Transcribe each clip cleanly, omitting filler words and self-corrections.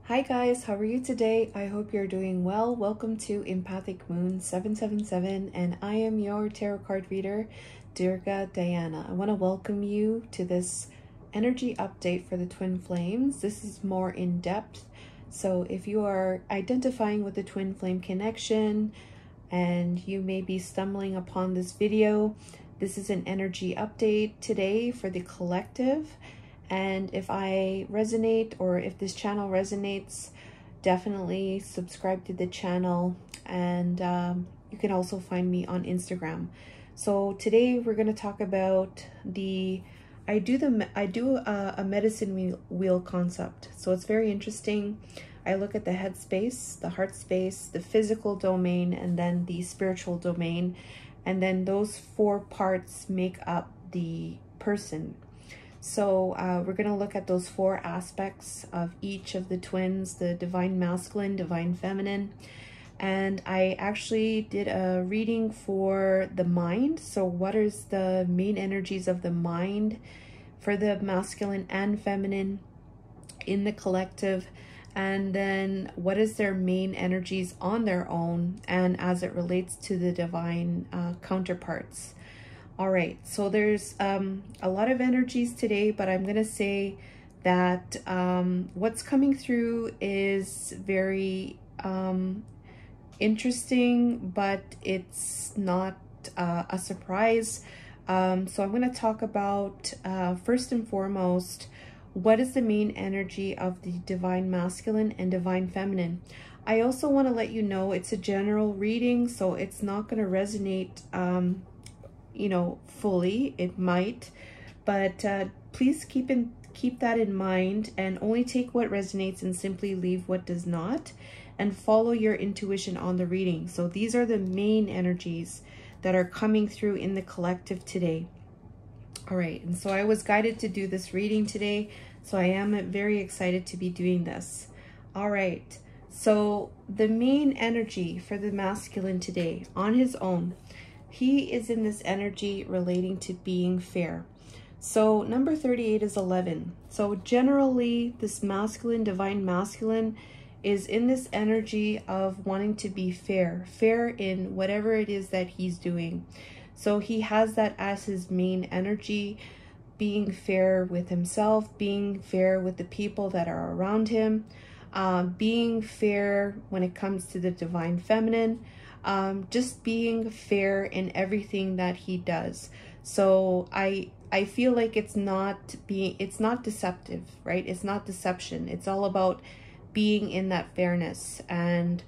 Hi guys, how are you today? I hope you're doing well. Welcome to Empathic Moon 777 and I am your tarot card reader, Durga Diana. I want to welcome you to this energy update for the twin flames. This is more in depth. So if you are identifying with the twin flame connection and you may be stumbling upon this video, this is an energy update today for the collective. And if I resonate or if this channel resonates, definitely subscribe to the channel. And you can also find me on Instagram. So today we're going to talk about I do a medicine wheel concept. So it's very interesting. I look at the head space, the heart space, the physical domain, and then the spiritual domain. And then those four parts make up the person. So we're going to look at those four aspects of each of the twins, the divine masculine, divine feminine. And I actually did a reading for the mind. So what is the main energies of the mind for the masculine and feminine in the collective? And then what is their main energies on their own and as it relates to the divine counterparts? All right, so there's a lot of energies today, but I'm going to say that what's coming through is very interesting, but it's not a surprise. So I'm going to talk about, first and foremost, what is the main energy of the divine masculine and divine feminine. I also want to let you know it's a general reading, so it's not going to resonate you know, fully. It might, but please keep that in mind and only take what resonates and simply leave what does not, and follow your intuition on the reading. So these are the main energies that are coming through in the collective today. All right, and so I was guided to do this reading today, so I am very excited to be doing this. All right, so the main energy for the masculine today on his own, he is in this energy relating to being fair. So number 38 is 11. So generally this masculine, divine masculine, is in this energy of wanting to be fair in whatever it is that he's doing. So he has that as his main energy, being fair with himself, being fair with the people that are around him, being fair when it comes to the divine feminine, just being fair in everything that he does. So I feel like it's not deceptive, right? It's not deception. It's all about being in that fairness and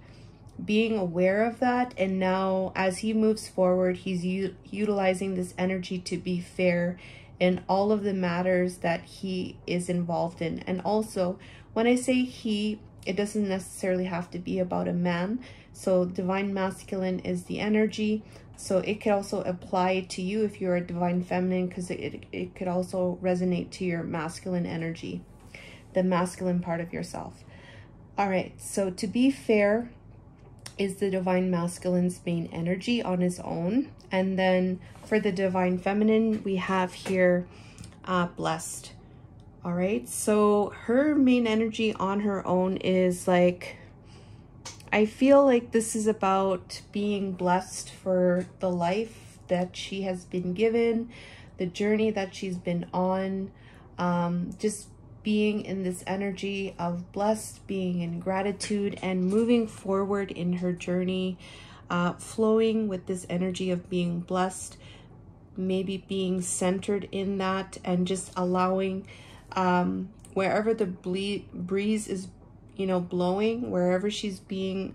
being aware of that. And now as he moves forward, he's utilizing this energy to be fair in all of the matters that he is involved in. And also, when I say he, it doesn't necessarily have to be about a man. So divine masculine is the energy. So it could also apply to you if you're a divine feminine, because it could also resonate to your masculine energy, the masculine part of yourself. All right, so to be fair is the divine masculine's main energy on his own. And then for the divine feminine, we have here blessed. All right, so her main energy on her own is like, I feel like this is about being blessed for the life that she has been given, the journey that she's been on, just being in this energy of blessed, being in gratitude and moving forward in her journey, flowing with this energy of being blessed, maybe being centered in that and just allowing wherever the breeze is, you know, blowing, wherever she's being,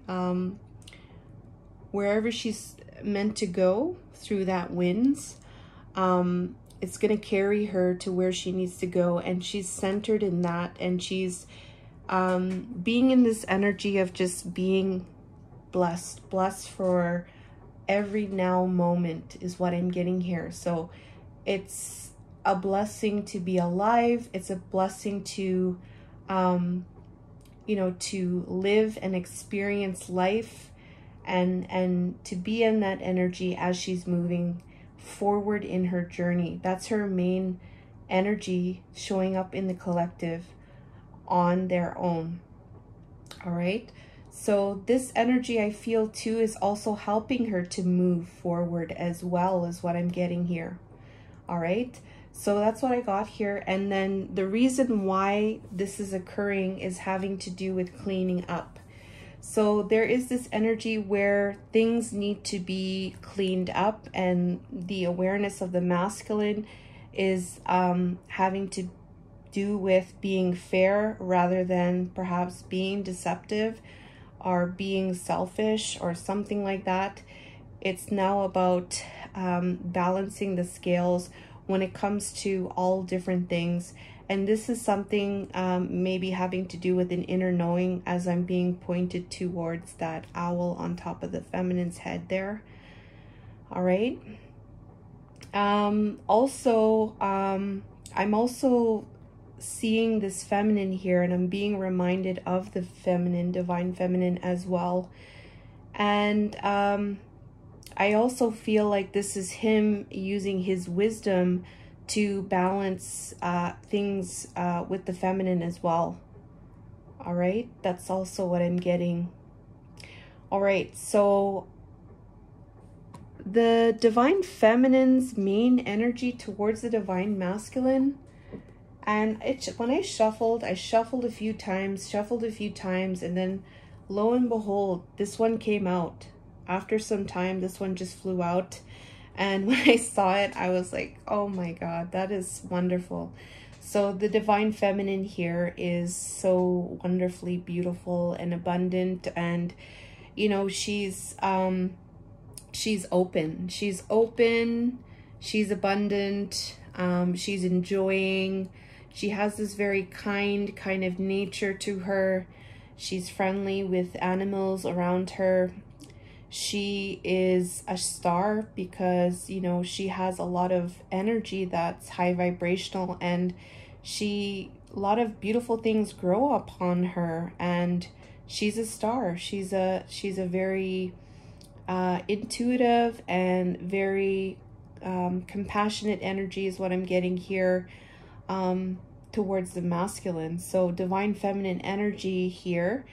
wherever she's meant to go through that winds, it's going to carry her to where she needs to go. And she's centered in that. And she's being in this energy of just being blessed for every now moment is what I'm getting here. So it's a blessing to be alive. It's a blessing to, you know, to live and experience life and to be in that energy as she's moving forward in her journey. That's her main energy showing up in the collective on their own. All right. So this energy I feel too is also helping her to move forward as well, as what I'm getting here. All right. So that's what I got here. And then the reason why this is occurring is having to do with cleaning up. So there is this energy where things need to be cleaned up, and the awareness of the masculine is having to do with being fair rather than perhaps being deceptive or being selfish or something like that. It's now about balancing the scales when it comes to all different things. And this is something maybe having to do with an inner knowing, as I'm being pointed towards that owl on top of the feminine's head there. All right. I'm also seeing this feminine here, and I'm being reminded of the feminine, divine feminine as well. And I also feel like this is him using his wisdom to balance things with the feminine as well. All right, that's also what I'm getting. All right, so the divine feminine's main energy towards the divine masculine, and when I shuffled a few times, and then lo and behold, this one came out. After some time, this one just flew out. And when I saw it, I was like, oh my God, that is wonderful. So the divine feminine here is so wonderfully beautiful and abundant. And, you know, she's open. She's abundant. She's enjoying. She has this very kind of nature to her. She's friendly with animals around her. She is a star because, you know, she has a lot of energy that's high vibrational, and a lot of beautiful things grow upon her, and she's a star. She's a very intuitive and very compassionate energy is what I'm getting here towards the masculine. So divine feminine energy here.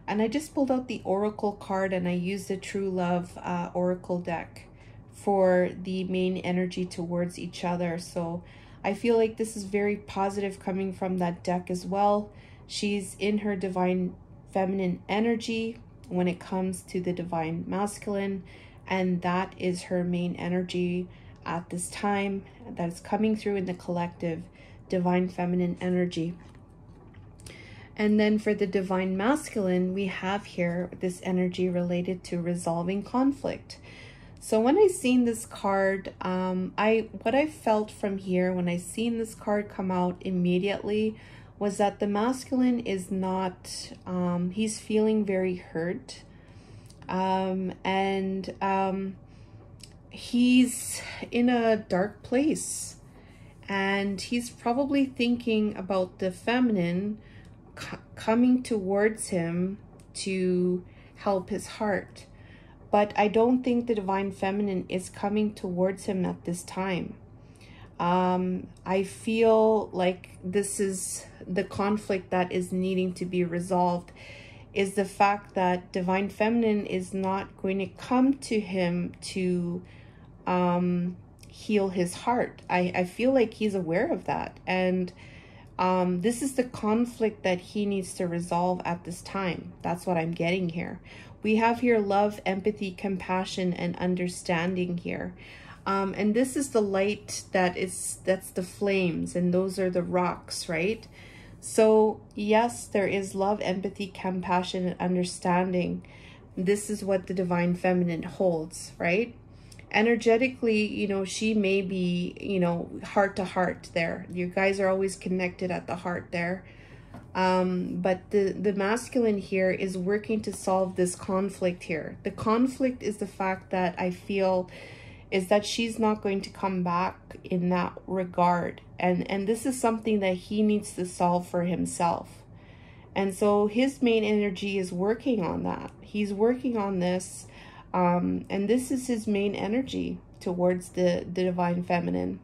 And I just pulled out the Oracle card, and I used the True Love Oracle deck for the main energy towards each other. So I feel like this is very positive coming from that deck as well. She's in her divine feminine energy when it comes to the divine masculine, and that is her main energy at this time that is coming through in the collective divine feminine energy. And then for the divine masculine, we have here this energy related to resolving conflict. So when I seen this card, what I felt from here when I seen this card come out immediately was that the masculine is not, he's feeling very hurt. He's in a dark place, and he's probably thinking about the feminine coming towards him to help his heart. But I don't think the divine feminine is coming towards him at this time. I feel like this is the conflict that is needing to be resolved, is the fact that divine feminine is not going to come to him to heal his heart. I feel like he's aware of that, and this is the conflict that he needs to resolve at this time. That's what I'm getting here. We have here love, empathy, compassion, and understanding here. And this is the light that's the flames, and those are the rocks, right? So yes, there is love, empathy, compassion, and understanding. This is what the divine feminine holds, right? Energetically, you know, she may be, you know, heart to heart there. You guys are always connected at the heart there. But the masculine here is working to solve this conflict here. The conflict is the fact that I feel is that she's not going to come back in that regard. And this is something that he needs to solve for himself. And so his main energy is working on that. He's working on this. And this is his main energy towards the divine feminine.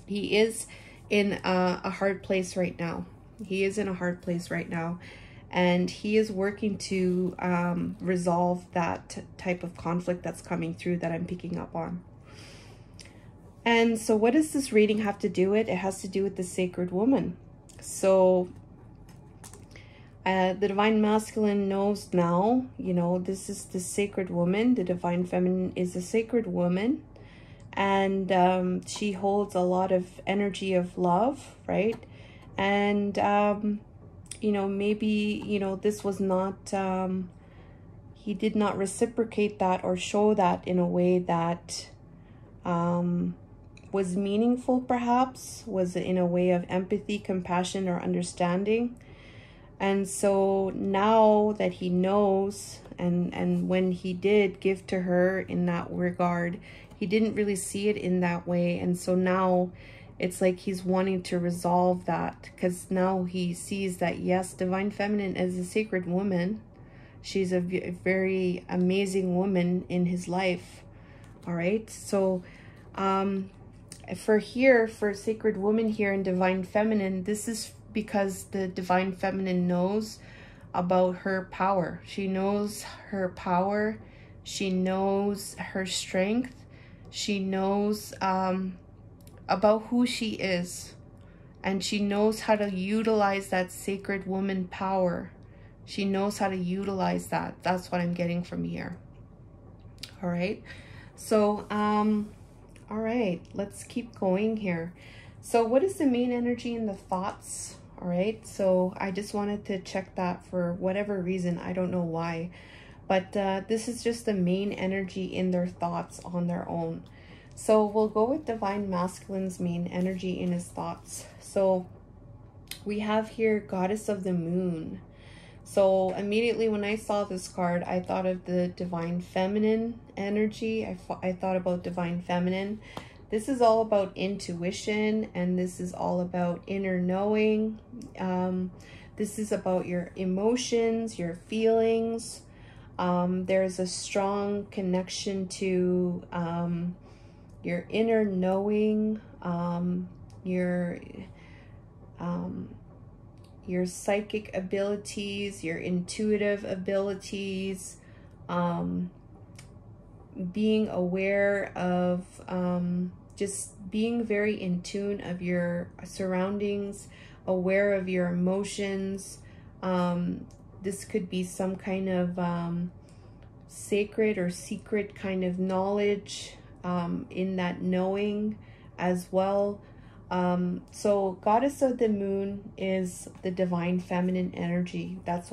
He is in a hard place right now. He is in a hard place right now. and he is working to resolve that type of conflict that's coming through that I'm picking up on. And so what does this reading have to do with? It has to do with the sacred woman. So the divine masculine knows now, you know, this is the sacred woman. The divine feminine is a sacred woman. And she holds a lot of energy of love, right? And, you know, maybe, you know, this was not, he did not reciprocate that or show that in a way that was meaningful, perhaps, was in a way of empathy, compassion, or understanding. And so now that he knows, and when he did give to her in that regard, he didn't really see it in that way. And so now it's like he's wanting to resolve that, because now he sees that, yes, divine feminine is a sacred woman. She's a very amazing woman in his life. All right. So for sacred woman here and divine feminine, this is because the divine feminine knows about her power. She knows her power. She knows her strength. She knows about who she is, and she knows how to utilize that sacred woman power. She knows how to utilize that. That's what I'm getting from here. All right. So, all right, let's keep going here. So what is the main energy in the thoughts? All right. So I just wanted to check that for whatever reason. I don't know why, but this is just the main energy in their thoughts on their own. So we'll go with divine masculine's main energy in his thoughts. So we have here Goddess of the Moon. So immediately when I saw this card, I thought of the divine feminine energy. I thought about divine feminine. This is all about intuition, and this is all about inner knowing. This is about your emotions, your feelings. There's a strong connection to your inner knowing, your psychic abilities, your intuitive abilities, being aware of, just being very in tune of your surroundings, aware of your emotions. This could be some kind of sacred or secret kind of knowledge in that knowing as well. So Goddess of the Moon is the divine feminine energy. That's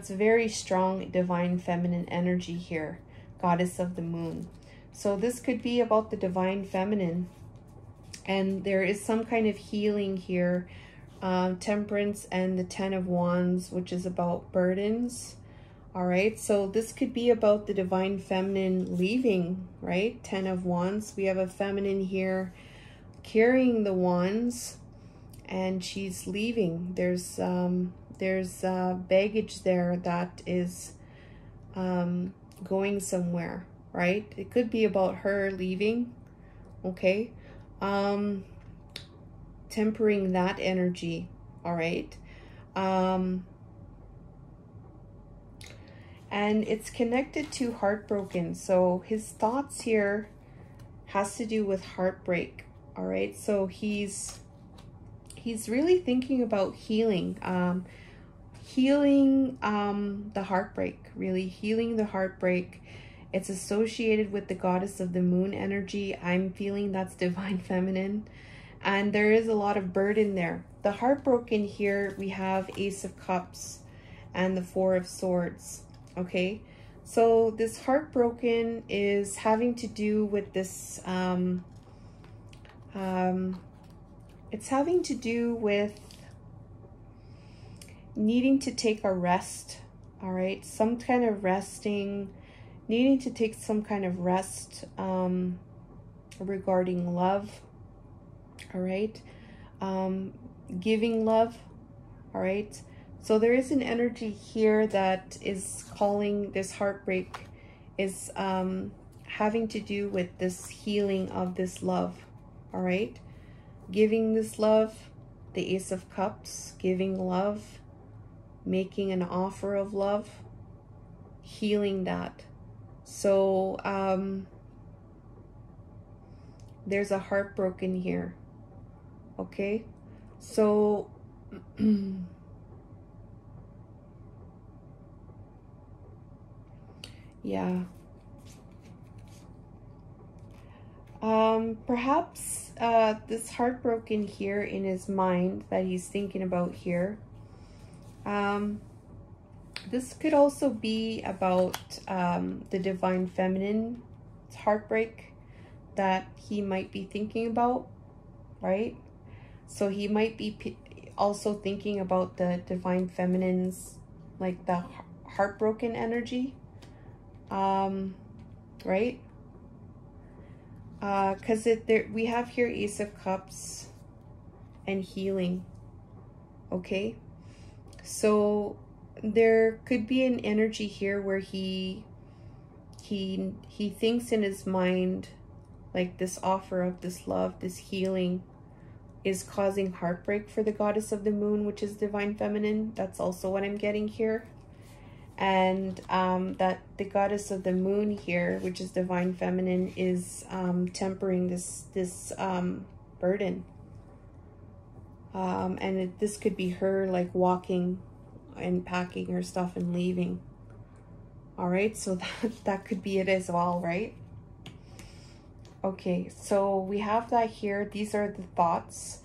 very strong divine feminine energy here. Goddess of the Moon. So this could be about the divine feminine, and there is some kind of healing here. Temperance and the Ten of Wands, which is about burdens. All right, so this could be about the divine feminine leaving, right? Ten of Wands. We have a feminine here carrying the wands, and she's leaving. There's baggage there that is going somewhere, right? It could be about her leaving, okay? Tempering that energy, all right? And it's connected to heartbroken. So his thoughts here has to do with heartbreak, all right? So he's really thinking about healing, healing the heartbreak, really healing the heartbreak. It's associated with the Goddess of the Moon energy. I'm feeling that's divine feminine, and there is a lot of burden there. The heartbroken here, we have Ace of Cups and the Four of Swords. Okay, so this heartbroken is having to do with this, it's having to do with needing to take a rest, all right? Some kind of resting, needing to take some kind of rest regarding love, all right? Giving love, all right? So there is an energy here that is calling this heartbreak, is having to do with this healing of this love, all right? Giving this love, the Ace of Cups, giving love, making an offer of love, healing that. So there's a heartbroken here. Okay, so yeah, perhaps this heartbroken here in his mind that he's thinking about here, this could also be about the divine feminine heartbreak that he might be thinking about, right? So he might be also thinking about the divine feminine's, like the heartbroken energy, right? Because we have here Ace of Cups and healing. Okay, so there could be an energy here where he thinks in his mind like this offer of this love, this healing is causing heartbreak for the goddess of the moon, which is divine feminine. That's also what I'm getting here. And that the goddess of the moon here, which is divine feminine, is tempering this burden. And this could be her like walking and packing her stuff and leaving. All right, so that could be it as well, right? Okay, so we have that here. These are the thoughts.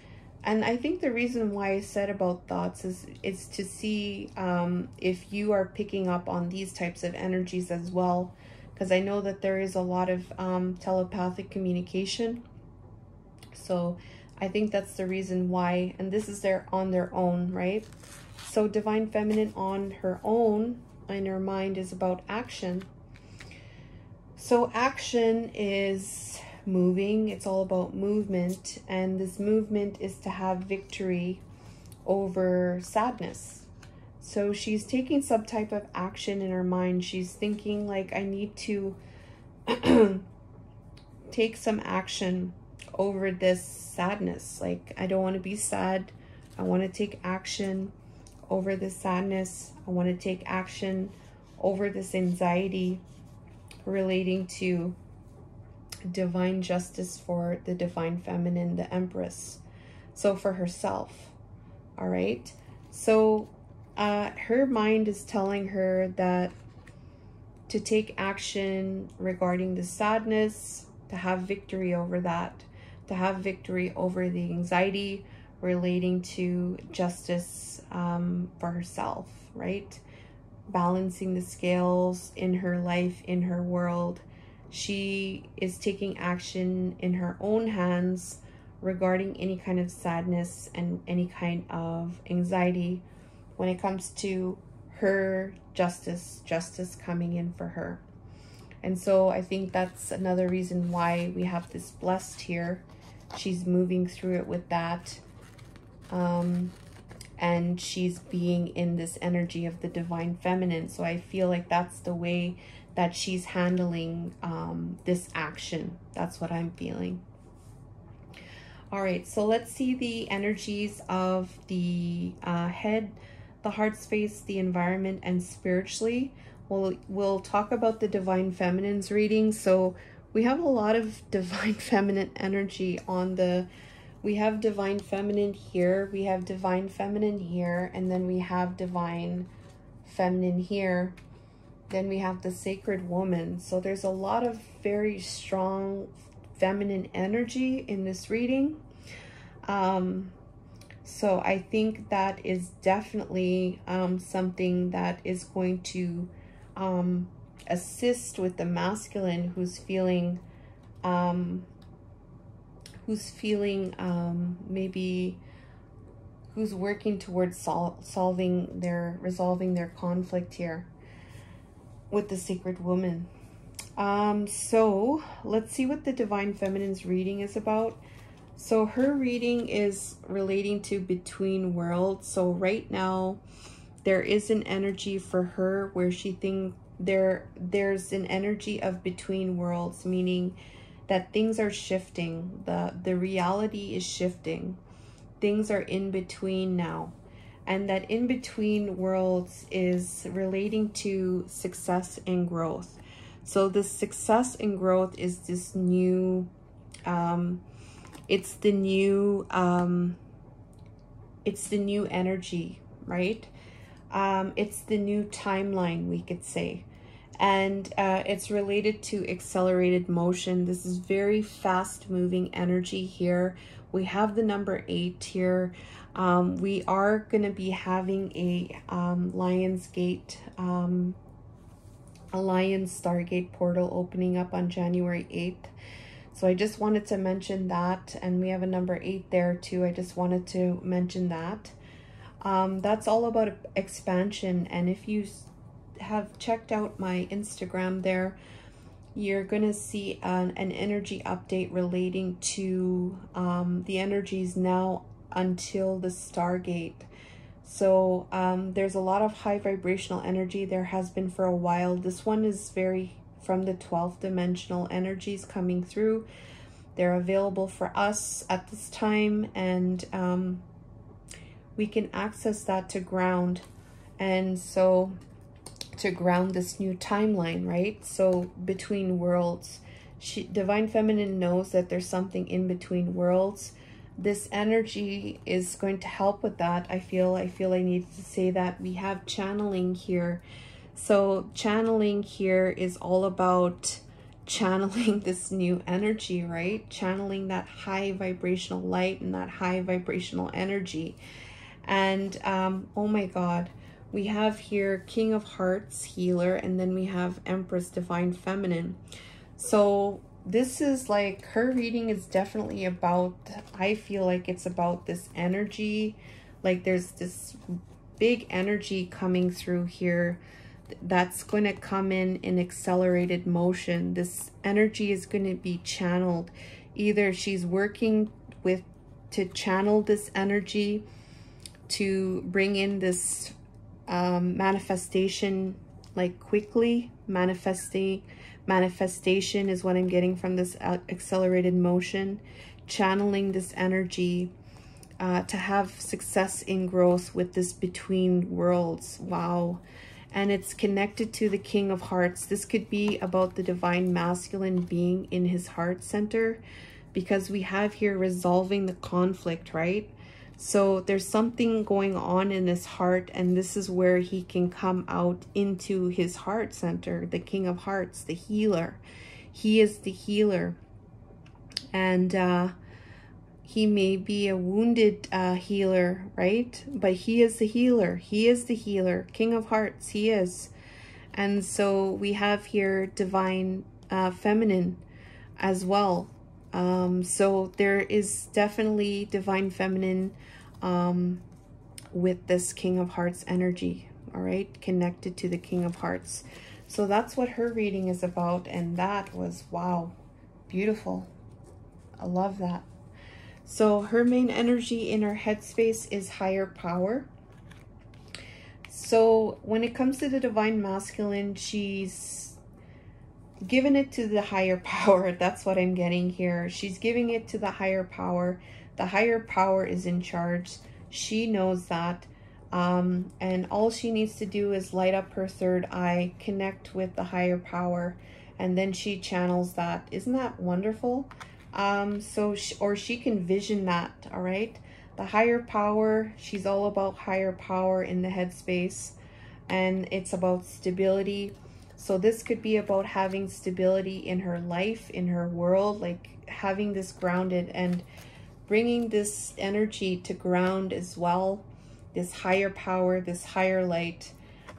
And I think the reason why I said about thoughts is to see if you are picking up on these types of energies as well. Because I know that there is a lot of telepathic communication. So I think that's the reason why. And this is on their own, right? So divine feminine on her own, in her mind, is about action. So action is moving. It's all about movement, and this movement is to have victory over sadness. So she's taking some type of action in her mind. She's thinking like, I need to take some action over this sadness. Like, I don't want to be sad. I want to take action over this sadness. I want to take action over this anxiety relating to divine justice for the divine feminine, the Empress. So for herself, all right? So her mind is telling her that to take action regarding the sadness, to have victory over that, to have victory over the anxiety relating to justice for herself, right? Balancing the scales in her life, in her world. She is taking action in her own hands regarding any kind of sadness and any kind of anxiety when it comes to her justice coming in for her. And so I think that's another reason why we have this blessed here. She's moving through it with that. And she's being in this energy of the divine feminine. So I feel like that's the way that she's handling this action. That's what I'm feeling. All right, so let's see the energies of the head, the heart space, the environment, and spiritually. We'll talk about the divine feminine's reading. So we have a lot of divine feminine energy on the... We have divine feminine here, we have divine feminine here, and then we have divine feminine here. Then we have the sacred woman. So there's a lot of very strong feminine energy in this reading. So I think that is definitely something that is going to assist with the masculine who's feeling maybe who's working towards resolving their conflict here with the sacred woman. So let's see what the divine feminine's reading is about. So her reading is relating to between worlds. So right now there is an energy for her where she thinks there's an energy of between worlds, meaning that things are shifting. The reality is shifting. Things are in between now. and that in between worlds is relating to success and growth. So the success and growth is this new, it's the new energy, right? It's the new timeline, we could say. And it's related to accelerated motion. This is very fast moving energy here. We have the number 8 here. We are going to be having a Lionsgate, a Lions Stargate portal opening up on January 8th. So I just wanted to mention that. And we have a number 8 there too. I just wanted to mention that. That's all about expansion. And if you have checked out my Instagram there, you're going to see an energy update relating to the energies now until the Stargate. So there's a lot of high vibrational energy. There has been for a while. This one is very from the 12th dimensional energies coming through. They're available for us at this time, and we can access that to ground. And so to ground this new timeline, right? So between worlds, Divine Feminine knows that there's something in between worlds. This energy is going to help with that. I feel I need to say that. We have channeling here. So channeling here is all about channeling this new energy, right? Channeling that high vibrational light and that high vibrational energy. And oh my God, we have here King of Hearts, Healer, and then we have Empress, Divine Feminine. So this is like, her reading is definitely about, I feel like it's about this energy. Like there's this big energy coming through here that's going to come in accelerated motion. This energy is going to be channeled. Either she's working to channel this energy to bring in this manifestation, like quickly. Manifestation is what I'm getting from this accelerated motion. Channeling this energy to have success in growth with this between worlds. Wow. And it's connected to the King of Hearts. This could be about the Divine Masculine being in his heart center, because we have here resolving the conflict, right? So there's something going on in his heart, and this is where he can come out into his heart center, the King of Hearts, the healer. He is the healer. And he may be a wounded healer, right? But he is the healer. He is the healer. King of Hearts, he is. And so we have here Divine Feminine as well. So there is definitely Divine Feminine with this King of Hearts energy, all right, connected to the King of Hearts. So that's what her reading is about, and that was, wow, beautiful. I love that. So her main energy in her headspace is higher power. So when it comes to the Divine Masculine, she's given it to the higher power. That's what I'm getting here. She's giving it to the higher power. The higher power is in charge. She knows that. And all she needs to do is light up her third eye, connect with the higher power, and then she channels that. Isn't that wonderful? Or she can vision that, all right? The higher power, she's all about higher power in the headspace, and it's about stability. So this could be about having stability in her life, in her world, like having this grounded and bringing this energy to ground as well, this higher power, this higher light,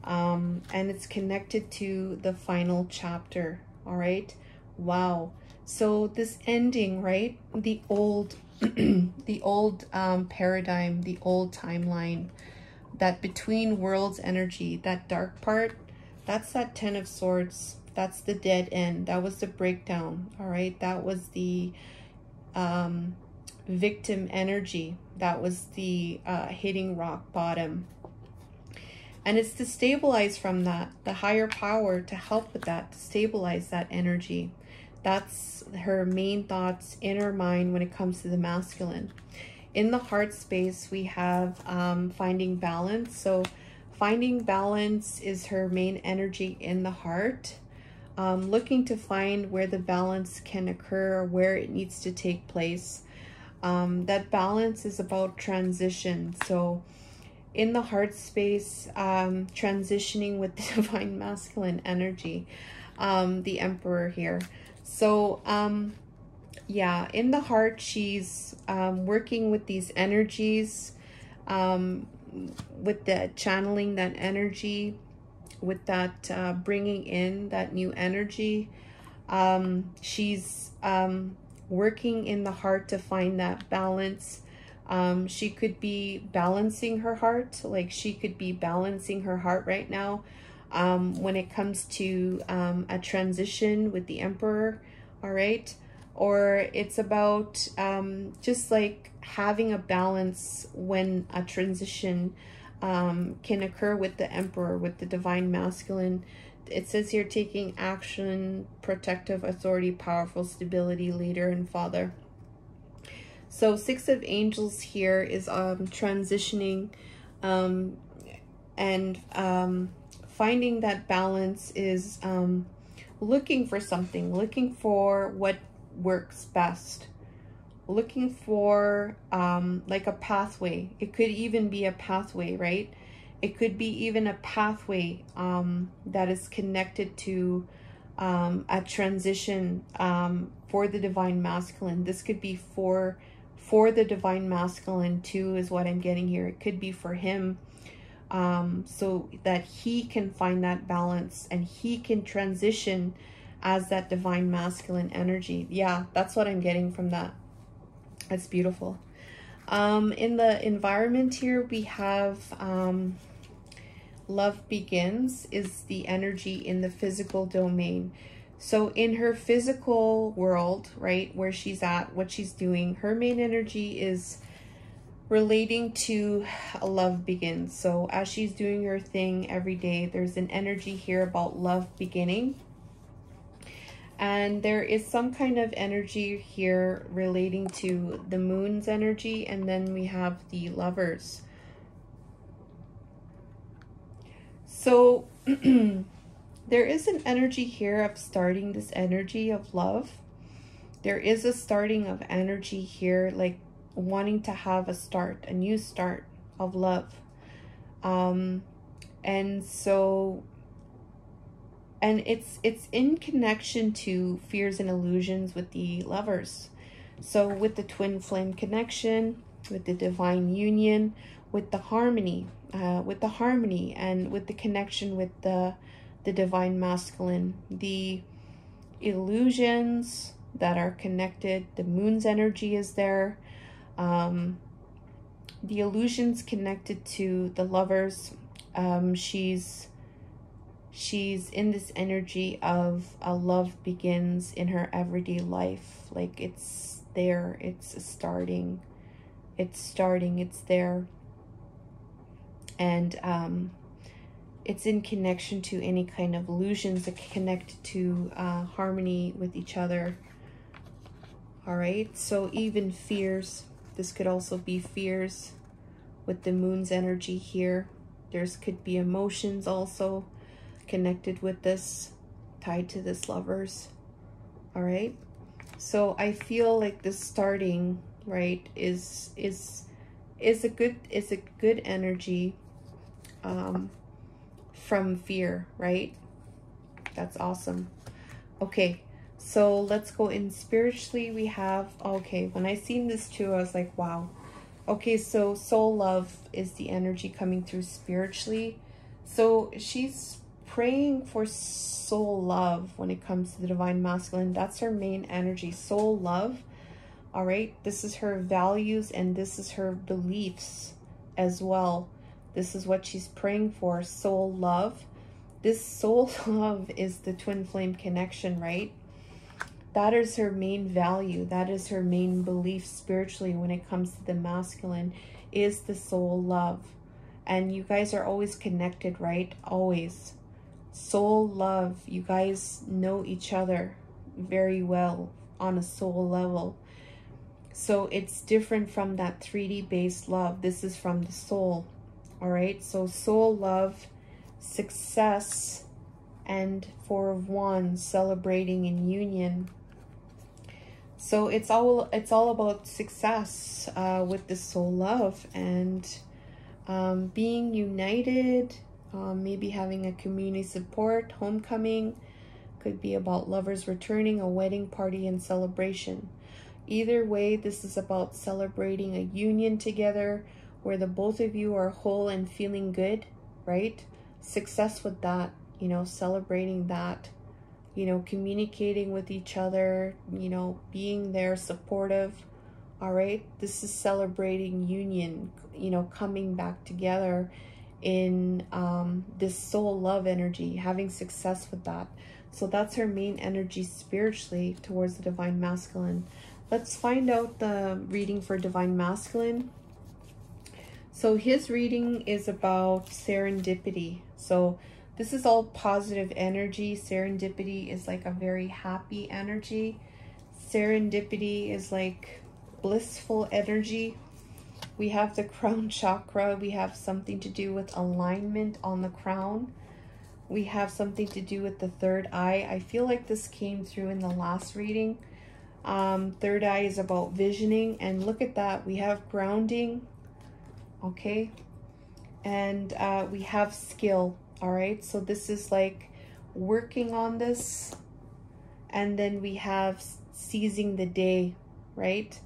and it's connected to the final chapter, all right? Wow. So this ending, right? The old, the old paradigm, the old timeline, that between worlds energy, that dark part, that's that 10 of Swords. That's the dead end. That was the breakdown, all right? That was the victim energy. That was the hitting rock bottom. And it's to stabilize from that, the higher power to help with that, to stabilize that energy. That's her main thoughts in her mind when it comes to the masculine. In the heart space, we have finding balance. So finding balance is her main energy in the heart. Looking to find where the balance can occur, or where it needs to take place. That balance is about transition. So in the heart space, transitioning with the divine masculine energy, the Emperor here. So yeah, in the heart, she's working with these energies, with the channeling that energy, with that bringing in that new energy. She's working in the heart to find that balance. She could be balancing her heart, like she could be balancing her heart right now when it comes to a transition with the Emperor, all right? Or it's about just like having a balance when a transition can occur with the Emperor, with the divine masculine. It says here, taking action, protective, authority, powerful, stability, leader, and father. So Six of Angels here is transitioning and finding that balance is looking for something, looking for what works best, looking for like a pathway. It could even be a pathway, right? It could be even a pathway that is connected to a transition for the divine masculine. This could be for the divine masculine too, is what I'm getting here. It could be for him, so that he can find that balance and he can transition as that divine masculine energy. Yeah, that's what I'm getting from that. That's beautiful. In the environment here, we have love begins is the energy in the physical domain. So in her physical world, right, where she's at, what she's doing, her main energy is relating to love begins. So as she's doing her thing every day, there's an energy here about love beginning. And there is some kind of energy here relating to the moon's energy. And then we have the Lovers. So there is an energy here of starting this energy of love. There is a starting of energy here, like wanting to have a start, a new start of love. And so, and it's in connection to fears and illusions with the Lovers. So with the twin flame connection, with the divine union, with the harmony, and with the connection with the divine masculine, the illusions that are connected, the moon's energy is there. The illusions connected to the Lovers. She's in this energy of a love begins in her everyday life. Like it's there, it's starting, it's there. And it's in connection to any kind of illusions that connect to harmony with each other. All right, so even fears, this could also be fears with the moon's energy here. There's could be emotions also connected with this, tied to this Lovers. All right, so I feel like this starting, right, is a good energy from fear, right? That's awesome. Okay, so let's go in spiritually. We have, okay, when I seen this too, I was like, wow. Okay, so soul love is the energy coming through spiritually. So she's praying for soul love when it comes to the divine masculine. That's her main energy, soul love. All right, this is her values and this is her beliefs as well. This is what she's praying for, soul love. This soul love is the twin flame connection, right? That is her main value. That is her main belief spiritually when it comes to the masculine, is the soul love. And you guys are always connected, right? Always. Soul love. You guys know each other very well on a soul level. So it's different from that 3D based love. This is from the soul. All right, so soul love, success, and Four of Wands, celebrating in union. So it's all about success with the soul love, and being united, maybe having a community support, homecoming. Could be about lovers returning, a wedding party, and celebration. Either way, this is about celebrating a union together where the both of you are whole and feeling good, right? Success with that, you know, celebrating that, you know, communicating with each other, you know, being there, supportive. All right, this is celebrating union, you know, coming back together in this soul love energy, having success with that. So that's her main energy spiritually towards the Divine Masculine. Let's find out the reading for Divine Masculine. So his reading is about serendipity. So this is all positive energy. Serendipity is like a very happy energy. Serendipity is like blissful energy. We have the crown chakra. We have something to do with alignment on the crown. We have something to do with the third eye. I feel like this came through in the last reading. Third eye is about visioning, and look at that. We have grounding, okay, and we have skill. All right, so this is like working on this, and then we have seizing the day, right?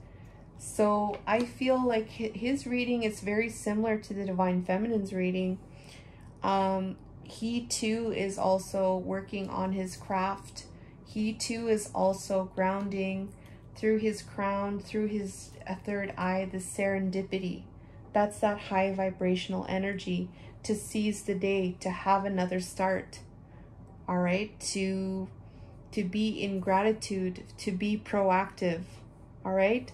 So I feel like his reading is very similar to the Divine Feminine's reading. He too is also working on his craft. He too is also grounding through his crown, through his third eye, the serendipity. That's that high vibrational energy to seize the day, to have another start. All right, to be in gratitude, to be proactive. All right,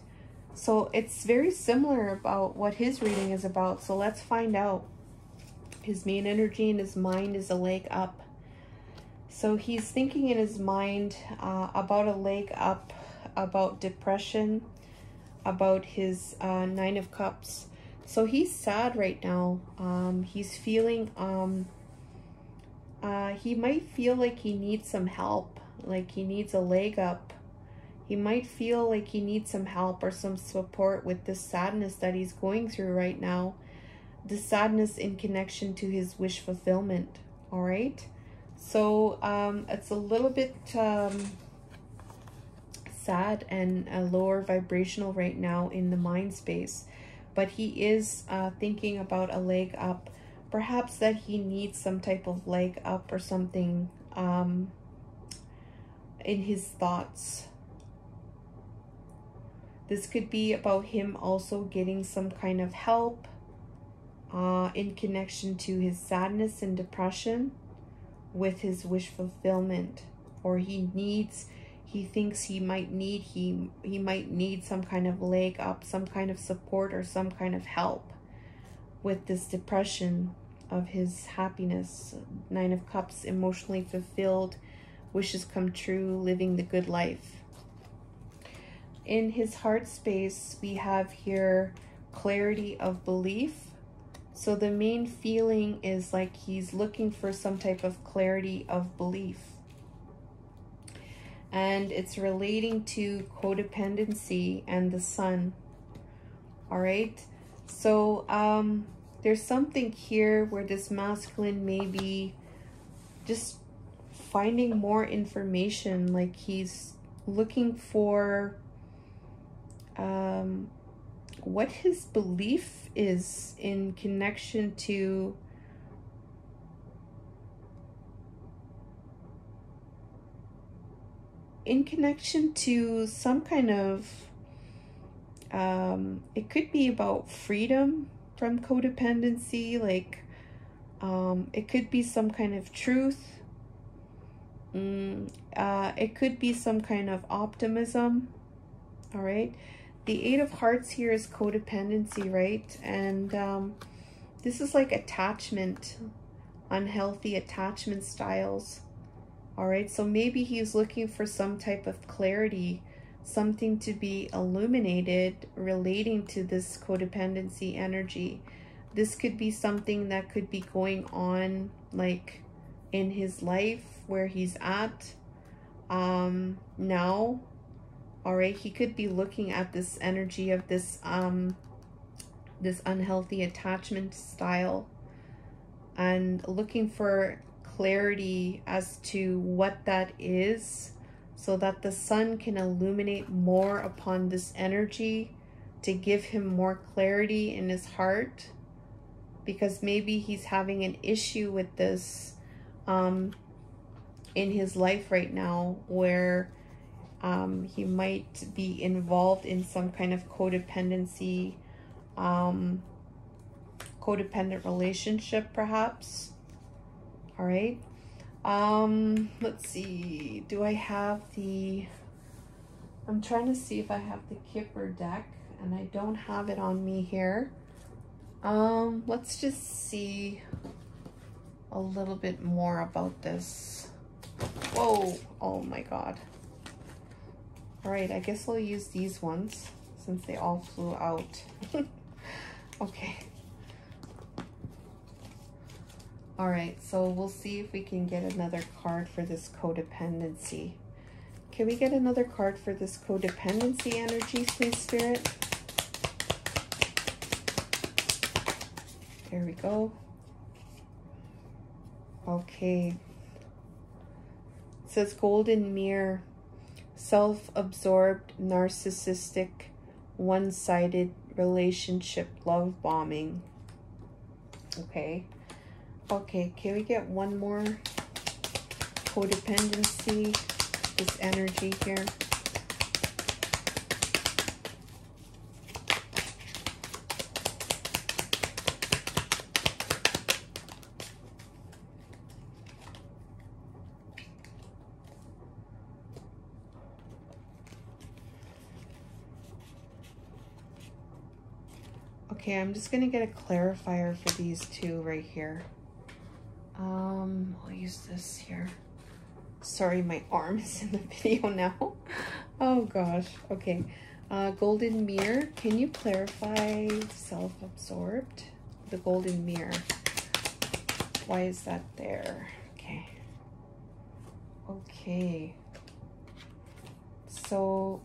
so it's very similar about what his reading is about. So let's find out. His main energy in his mind is a leg up. So he's thinking in his mind about a leg up, about depression, about his Nine of Cups. So he's sad right now. He's feeling, he might feel like he needs some help, like he needs a leg up. He might feel like he needs some help or some support with the sadness that he's going through right now. The sadness in connection to his wish fulfillment. All right, so it's a little bit sad and lower vibrational right now in the mind space, but he is thinking about a leg up, perhaps that he needs some type of leg up or something in his thoughts. This could be about him also getting some kind of help in connection to his sadness and depression with his wish fulfillment, or he thinks he might need some kind of leg up, some kind of support or some kind of help with this depression of his happiness. Nine of Cups, emotionally fulfilled, wishes come true, living the good life. In his heart space, we have here clarity of belief. So the main feeling is like he's looking for some type of clarity of belief. And it's relating to codependency and the sun. All right. So there's something here where this masculine may be just finding more information. Like he's looking for what his belief is in connection to some kind of it could be about freedom from codependency, like it could be some kind of truth, it could be some kind of optimism. All right, the Eight of Hearts here is codependency, right? And this is like attachment, unhealthy attachment styles. All right, so maybe he's looking for some type of clarity something to be illuminated relating to this codependency energy. This could be something that could be going on like in his life where he's at now. All right, he could be looking at this energy of this this unhealthy attachment style and looking for clarity as to what that is, so that the sun can illuminate more upon this energy to give him more clarity in his heart, because maybe he's having an issue with this in his life right now, where he might be involved in some kind of codependency, codependent relationship perhaps. All right, let's see, do I have the, I'm trying to see if I have the Kipper deck, and I don't have it on me here. Let's just see a little bit more about this. Whoa, oh my god. All right, I guess I'll use these ones since they all flew out. Okay. All right, so we'll see if we can get another card for this codependency. Can we get another card for this codependency energy, please, Spirit? There we go. Okay. It says Golden Mirror, self-absorbed, narcissistic, one-sided relationship, love bombing. Okay. Okay, can we get one more codependency, this energy here? Okay, I'm just going to get a clarifier for these two right here. I'll use this here. Sorry, my arm is in the video now. Oh gosh. Okay. Golden Mirror. Can you clarify self-absorbed? The Golden Mirror. Why is that there? Okay. Okay. So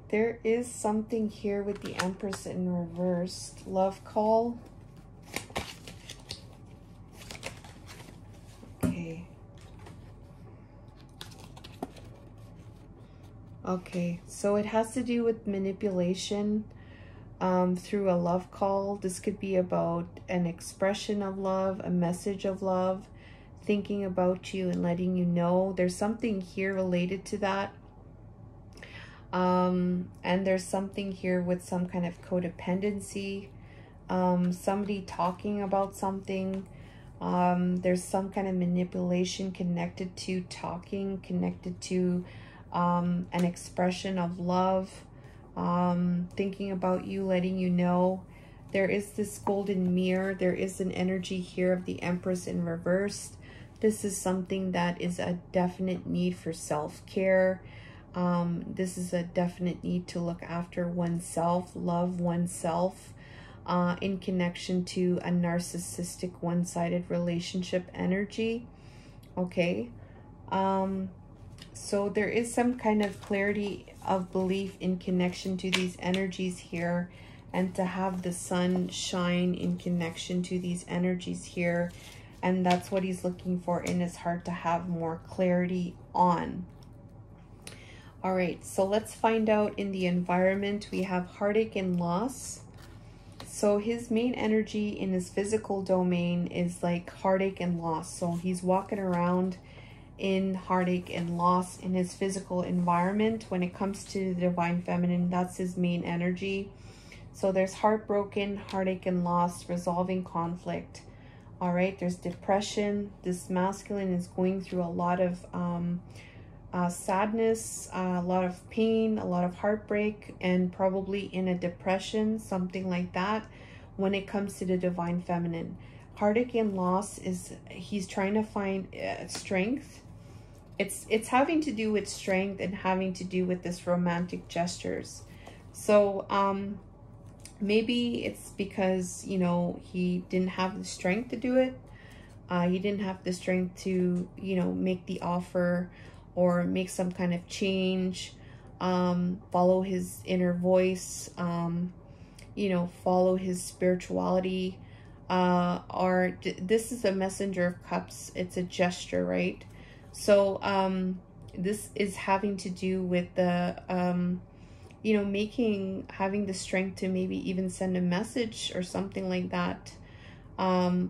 there is something here with the Empress in reversed. Love call. Okay. Okay, so it has to do with manipulation through a love call. This could be about an expression of love, a message of love, thinking about you and letting you know. There's something here related to that. And there's something here with some kind of codependency, somebody talking about something. There's some kind of manipulation connected to talking, connected to an expression of love, thinking about you, letting you know. There is this Golden Mirror. There is an energy here of the Empress in reverse. This is something that is a definite need for self-care. This is a definite need to look after oneself, love oneself, in connection to a narcissistic one-sided relationship energy. Okay. So there is some kind of clarity of belief in connection to these energies here, and to have the sun shine in connection to these energies here. And that's what he's looking for in his heart, to have more clarity on. All right, so let's find out in the environment. We have heartache and loss. So his main energy in his physical domain is like heartache and loss. So he's walking around in heartache and loss in his physical environment. When it comes to the Divine Feminine, that's his main energy. So there's heartbroken, heartache and loss, resolving conflict. All right, there's depression. This masculine is going through a lot of sadness, a lot of pain, a lot of heartbreak, and probably in a depression, something like that. When it comes to the Divine Feminine, heartache and loss is, he's trying to find strength it's having to do with strength and having to do with this romantic gestures. So maybe it's because, you know, he didn't have the strength to do it. He didn't have the strength to, you know, make the offer or make some kind of change, follow his inner voice, you know, follow his spirituality. This is a messenger of cups. It's a gesture, right? So this is having to do with the you know, having the strength to maybe even send a message or something like that.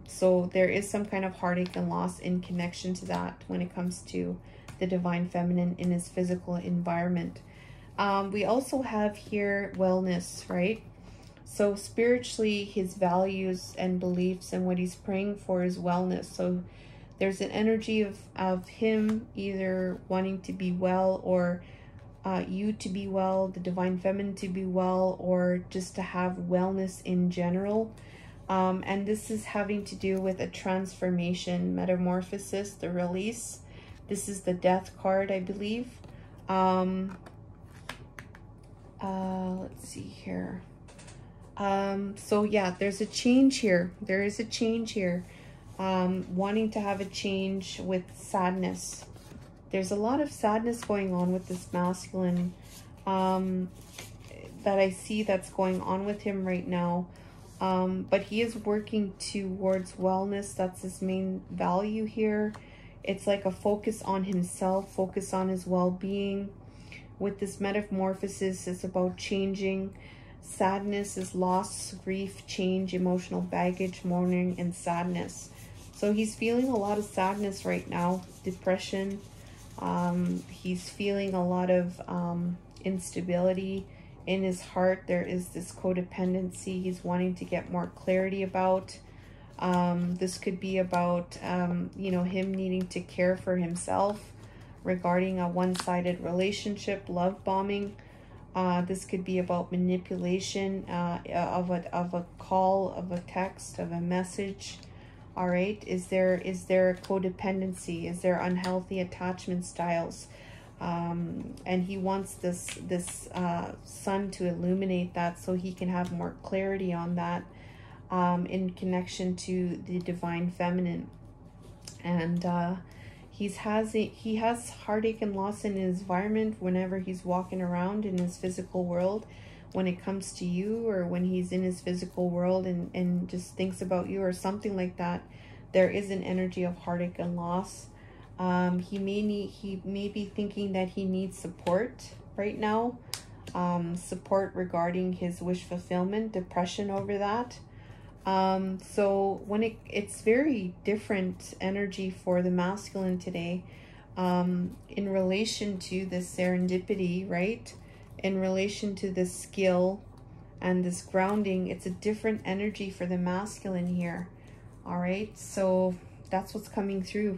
So there is some kind of heartache and loss in connection to that when it comes to the divine feminine in his physical environment. We also have here wellness, right? So spiritually, his values and beliefs and what he's praying for is wellness. So there's an energy of him either wanting to be well, or you to be well, the divine feminine to be well, or just to have wellness in general. And this is having to do with a transformation, metamorphosis, the release. This is the death card, I believe. Let's see here. So yeah, there's a change here. There is a change here. Wanting to have a change with sadness. There's a lot of sadness going on with this masculine that I see that's going on with him right now. But he is working towards wellness. That's his main value here. It's like a focus on himself, focus on his well-being. With this metamorphosis, it's about changing. Sadness is loss, grief, change, emotional baggage, mourning, and sadness. So he's feeling a lot of sadness right now, depression. He's feeling a lot of instability in his heart. There is this codependency he's wanting to get more clarity about. This could be about, you know, him needing to care for himself regarding a one-sided relationship, love bombing. This could be about manipulation of a call, of a text, of a message. All right. Is there codependency? Is there unhealthy attachment styles? And he wants this sun to illuminate that so he can have more clarity on that in connection to the divine feminine. And he has heartache and loss in his environment whenever he's walking around in his physical world. When it comes to you, or when he's in his physical world and just thinks about you or something like that, there is an energy of heartache and loss. He may be thinking that he needs support right now, support regarding his wish fulfillment, depression over that. So when it's very different energy for the masculine today, in relation to this serendipity, right? In relation to this skill and this grounding, it's a different energy for the masculine here. All right, so that's what's coming through.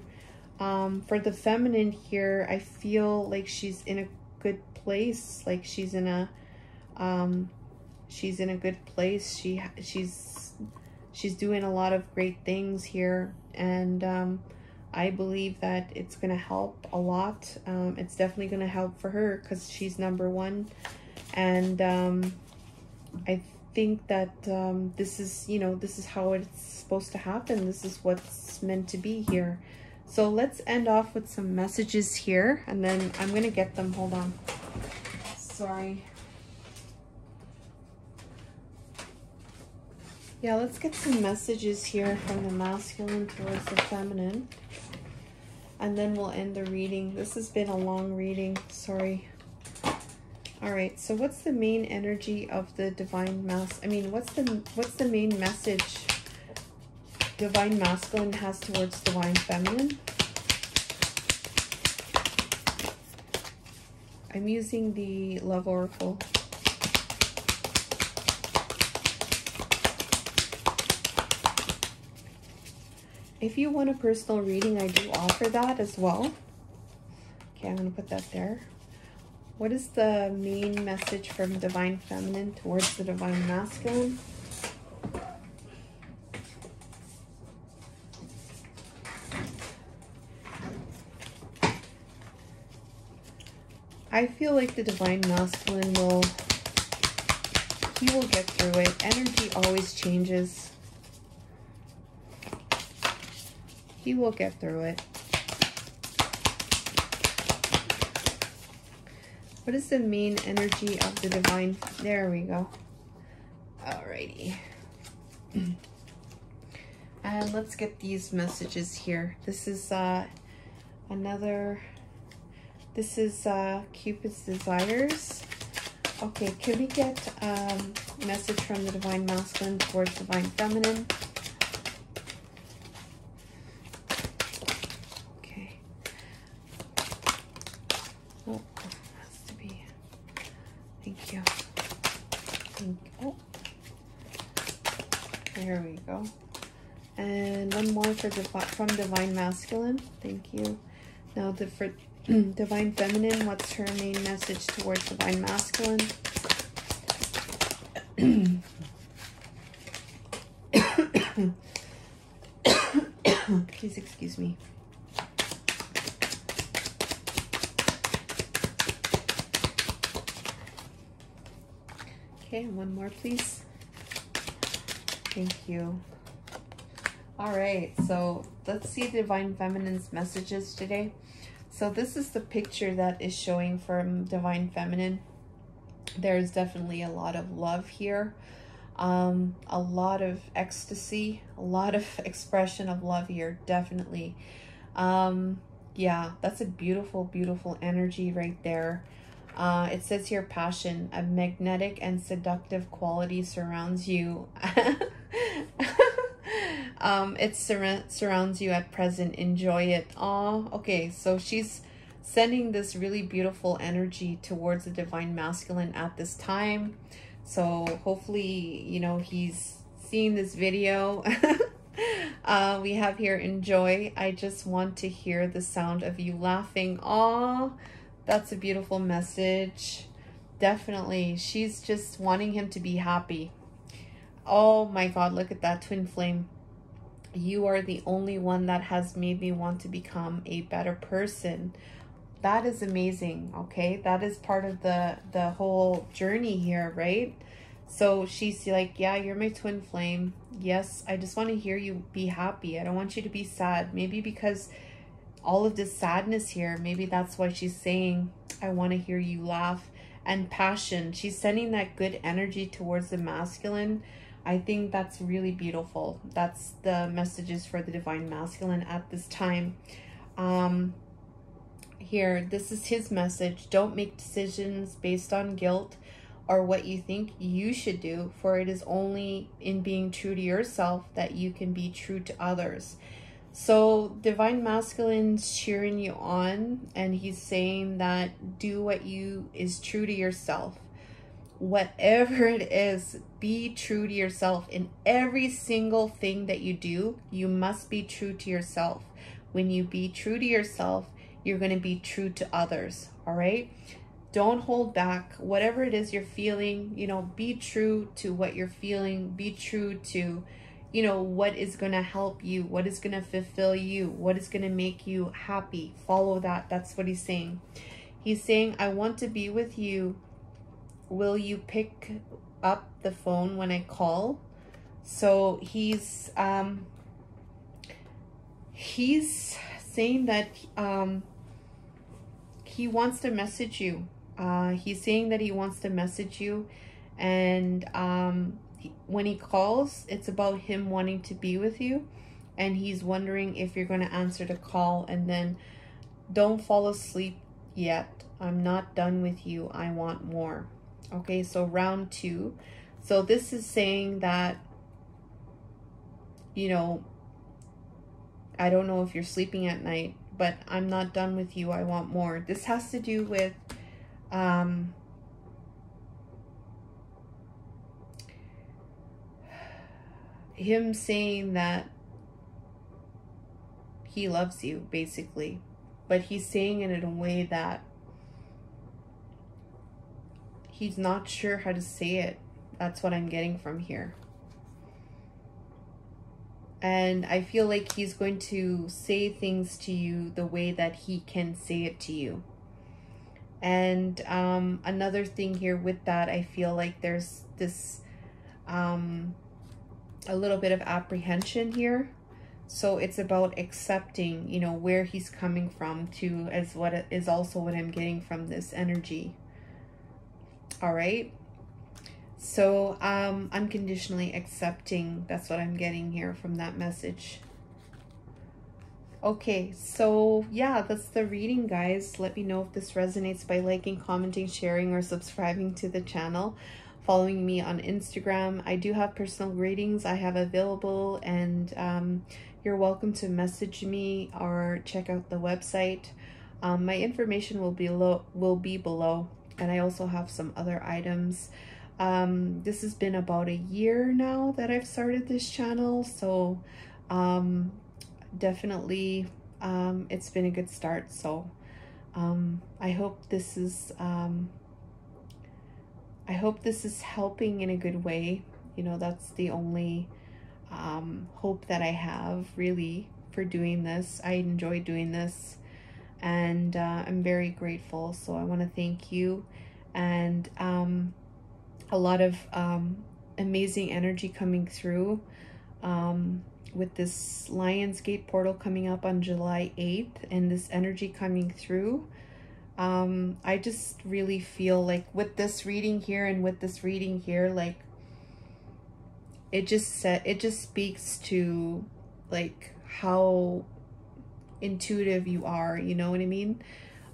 For the feminine here, I feel like she's in a good place. Like she's in a good place. She's doing a lot of great things here, and I believe that it's going to help a lot. It's definitely going to help for her because she's number one. And I think that this is, you know, this is how it's supposed to happen. This is what's meant to be here. So let's end off with some messages here, and then I'm going to get them. Hold on. Sorry. Yeah, let's get some messages here from the masculine towards the feminine. And then we'll end the reading. This has been a long reading. Sorry. All right. So what's the main energy of the divine what's the main message divine masculine has towards divine feminine? I'm using the Love Oracle. If you want a personal reading, I do offer that as well. Okay, I'm going to put that there. What is the main message from divine feminine towards the divine masculine? I feel like the Divine Masculine will get through it. Energy always changes. He will get through it. What is the main energy of the divine? There we go. Alrighty. And let's get these messages here. This is this is Cupid's Desires. Okay, can we get a message from the Divine Masculine towards Divine Feminine? Okay. Oh, has to be. Thank you. Oh, there we go. And one more for from Divine Masculine. Thank you. Now for Divine Feminine, what's her main message towards Divine Masculine? Please excuse me. Okay, one more, please. Thank you. All right, so let's see Divine Feminine's messages today. So this is the picture that is showing from Divine Feminine. There's definitely a lot of love here, a lot of ecstasy, a lot of expression of love here, definitely. Yeah, that's a beautiful, beautiful energy right there. It says here, passion, a magnetic and seductive quality surrounds you. It surrounds you at present. Enjoy it. Oh, okay. So she's sending this really beautiful energy towards the Divine Masculine at this time. So hopefully, you know, he's seeing this video. We have here, enjoy. I just want to hear the sound of you laughing. Oh, that's a beautiful message. Definitely. She's just wanting him to be happy. Oh my God, look at that twin flame. You are the only one that has made me want to become a better person. That is amazing, okay? That is part of the whole journey here, right? So she's like, yeah, you're my twin flame. Yes, I just want to hear you be happy. I don't want you to be sad. Maybe because all of this sadness here, maybe that's why she's saying, I want to hear you laugh. And passion, she's sending that good energy towards the masculine. I think that's really beautiful. That's the messages for the Divine Masculine at this time. Here, this is his message. Don't make decisions based on guilt or what you think you should do, for it is only in being true to yourself that you can be true to others. So Divine Masculine's cheering you on, and he's saying that do what is true to yourself. Whatever it is, be true to yourself. In every single thing that you do, you must be true to yourself. When you be true to yourself, you're going to be true to others. All right? Don't hold back. Whatever it is you're feeling, you know, be true to what you're feeling. Be true to, you know, what is going to help you, what is going to fulfill you, what is going to make you happy. Follow that. That's what he's saying. He's saying, I want to be with you. Will you pick up the phone when I call? So he's saying that he wants to message you. He's saying that he wants to message you, and when he calls, it's about him wanting to be with you, and he's wondering if you're going to answer the call. And then, don't fall asleep yet. I'm not done with you. I want more. Okay, so round 2. So this is saying that, you know, I don't know if you're sleeping at night, but I'm not done with you. I want more. This has to do with him saying that he loves you, basically. But he's saying it in a way that he's not sure how to say it. That's what I'm getting from here. And I feel like he's going to say things to you the way that he can say it to you. And another thing here with that, I feel like there's this a little bit of apprehension here. So it's about accepting, you know, where he's coming from too, as what is also what I'm getting from this energy. All right. So unconditionally accepting, that's what I'm getting here from that message. Okay, so yeah, that's the reading, guys. Let me know if this resonates by liking, commenting, sharing, or subscribing to the channel. Following me on Instagram. I do have personal readings I have available, and you're welcome to message me or check out the website. My information will be below, and I also have some other items. This has been about a year now that I've started this channel, so definitely it's been a good start. So I hope this is helping in a good way. You know, that's the only hope that I have really for doing this. I enjoy doing this, and I'm very grateful. So I want to thank you, and a lot of amazing energy coming through with this Lionsgate portal coming up on July 8th, and this energy coming through. I just really feel like with this reading here and with this reading here, like it just speaks to like how intuitive you are, you know what I mean?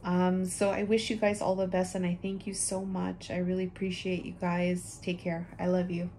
So I wish you guys all the best, and I thank you so much. I really appreciate you guys. Take care. I love you.